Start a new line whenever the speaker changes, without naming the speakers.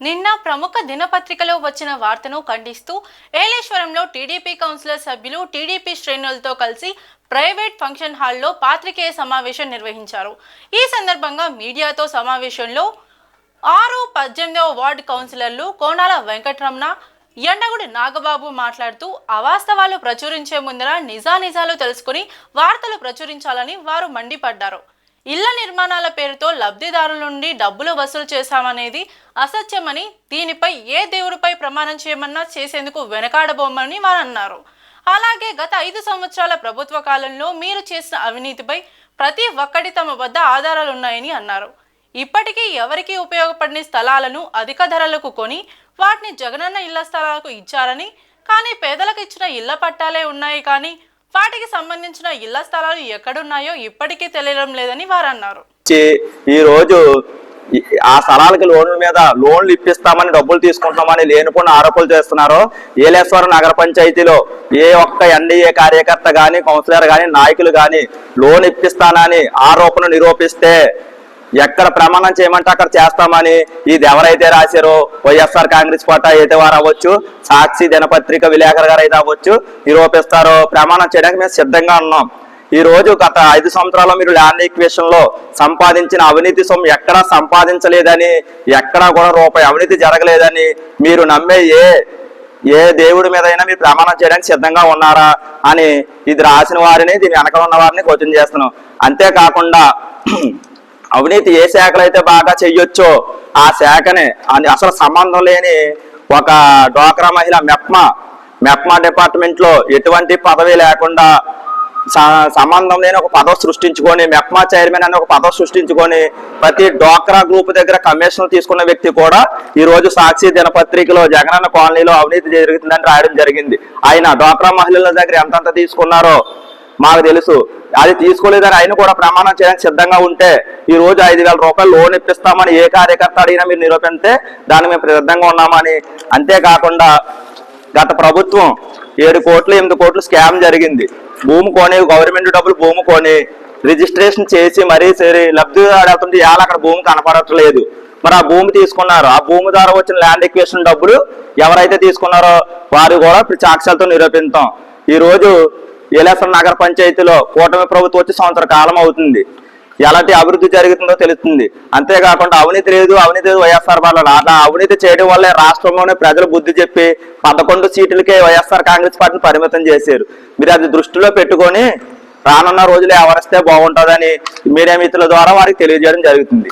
నిన్న ప్రముఖ దినపత్రికలో వచ్చిన వార్తను ఖండిస్తూ ఏలేశ్వరంలో టీడీపీ కౌన్సిలర్ సభ్యులు టీడీపీ శ్రేణులతో కలిసి ప్రైవేట్ ఫంక్షన్ హాల్లో పాత్రికేయ సమావేశం నిర్వహించారు. ఈ సందర్భంగా మీడియాతో సమావేశంలో 6-18వ వార్డు కౌన్సిలర్లు కోనాల వెంకటరమణ, ఎండగుడి నాగబాబు మాట్లాడుతూ అవాస్తవాలు ప్రచురించే ముందర నిజానిజాలు తెలుసుకుని వార్తలు ప్రచురించాలని వారు మండిపడ్డారు. ఇళ్ల నిర్మాణాల పేరుతో లబ్ధిదారుల నుండి డబ్బులు వసూలు చేశామనేది అసత్యమని, దీనిపై ఏ దేవుడిపై ప్రమాణం చేయమన్నా చేసేందుకు వెనకాడబోమని వారు అన్నారు. అలాగే గత 5 సంవత్సరాల ప్రభుత్వ కాలంలో మీరు చేసిన అవినీతిపై ప్రతి ఒక్కటి తమ వద్ద ఆధారాలు ఉన్నాయని అన్నారు. ఇప్పటికీ ఎవరికి ఉపయోగపడిన స్థలాలను అధిక ధరలకు కొని వాటిని జగనన్న ఇళ్ల స్థలాలకు ఇచ్చారని, కానీ పేదలకు ఇచ్చిన ఇళ్ల పట్టాలే ఉన్నాయి కానీ వాటికి సంబంధించిన ఇళ్ల స్థలాలు ఎక్కడున్నాయో ఇప్పటికీ తెలియడం లేదని వారు అన్నారు.
ఈ రోజు ఆ స్థలాలకి లోన్లు ఇప్పిస్తామని డబ్బులు తీసుకుంటామని లేనిపోయిన ఆరోపణలు చేస్తున్నారు. ఏలేశ్వరం నగర పంచాయతీలో ఏ ఒక్క ఎన్డీఏ కార్యకర్త గాని, కౌన్సిలర్ గాని, నాయకులు గాని లోన్ ఇప్పిస్తానని ఆరోపణ నిరూపిస్తే ఎక్కడ ప్రమాణం చేయమంటే అక్కడ చేస్తామని ఇది ఎవరైతే రాశారో వైఎస్ఆర్ కాంగ్రెస్ పార్టీ అయితే వారు అవ్వచ్చు, సాక్షి దినపత్రిక విలేకరు గారు అయితే అవ్వచ్చు, నిరూపిస్తారో ప్రమాణం చేయడానికి మేము సిద్ధంగా ఉన్నాం. ఈ రోజు గత 5 సంవత్సరాల్లో మీరు ల్యాండ్ ఈక్వేషన్ లో సంపాదించిన అవినీతి సొమ్ము ఎక్కడా సంపాదించలేదని, ఎక్కడా కూడా రూపాయి అవినీతి జరగలేదని మీరు నమ్మే ఏ దేవుడి మీద అయినా మీరు ప్రమాణం చేయడానికి సిద్ధంగా ఉన్నారా అని ఇది రాసిన వారిని, దీని వెనక ఉన్న వారిని క్వశ్చన్ చేస్తున్నాం. అంతేకాకుండా అవినీతి ఏ శాఖలు అయితే బాగా చెయ్యొచ్చో ఆ శాఖని అసలు సంబంధం లేని ఒక డ్వాక్రా మహిళ మెప్మా డిపార్ట్మెంట్ లో ఎటువంటి పదవి లేకుండా సంబంధం లేని ఒక పదవి సృష్టించుకొని, మెప్మా చైర్మన్ అని ఒక పదవి సృష్టించుకొని ప్రతి డ్వాక్రా గ్రూప్ దగ్గర కమిషన్ తీసుకున్న వ్యక్తి కూడా ఈ రోజు సాక్షి దినపత్రికలో జగనన్న కాలనీలో అవినీతి జరుగుతుందని రాయడం జరిగింది. ఆయన డ్వాక్రా మహిళల దగ్గర ఎంతంత తీసుకున్నారో మాకు తెలుసు. అది తీసుకోలేదని ఆయన కూడా ప్రమాణం చేయడానికి సిద్ధంగా ఉంటే ఈ రోజు 5,000 రూపాయలు లోన్ ఇప్పిస్తామని ఏ కార్యకర్త అడిగినా మీరు నిరూపిస్తే దానికి మేము సిద్ధంగా ఉన్నామని. అంతేకాకుండా గత ప్రభుత్వం 7 కోట్లు 8 కోట్లు స్కామ్ జరిగింది. భూమి కొని, గవర్నమెంట్ డబ్బులు భూమి కొని రిజిస్ట్రేషన్ చేసి మరీ లబ్ధిదారుతుంటే ఇవాళ అక్కడ భూమి కనపడట్లేదు. మరి ఆ భూమి తీసుకున్నారు, ఆ భూమి ద్వారా వచ్చిన ల్యాండ్ ఎక్వేషన్ డబ్బులు ఎవరైతే తీసుకున్నారో వారు కూడా ఇప్పుడు సాక్ష్యాలతో నిరూపిస్తాం. ఈ రోజు ఏలేశ్వరం నగర పంచాయతీలో కూటమి ప్రభుత్వం వచ్చి సంవత్సర కాలం అవుతుంది. ఎలాంటి అభివృద్ధి జరుగుతుందో తెలుస్తుంది. అంతేకాకుండా అవినీతి లేదు వైఎస్ఆర్ వల్ల అట్లా అవినీతి చేయడం వల్లే రాష్ట్రంలోనే ప్రజలు బుద్ధి చెప్పి 11 సీట్లకే వైఎస్ఆర్ కాంగ్రెస్ పార్టీని పరిమితం చేశారు. మీరు అది దృష్టిలో పెట్టుకొని రానున్న రోజులు ఎవరిస్తే బాగుంటుందని మీడియా మిత్రుల ద్వారా వారికి తెలియజేయడం జరుగుతుంది.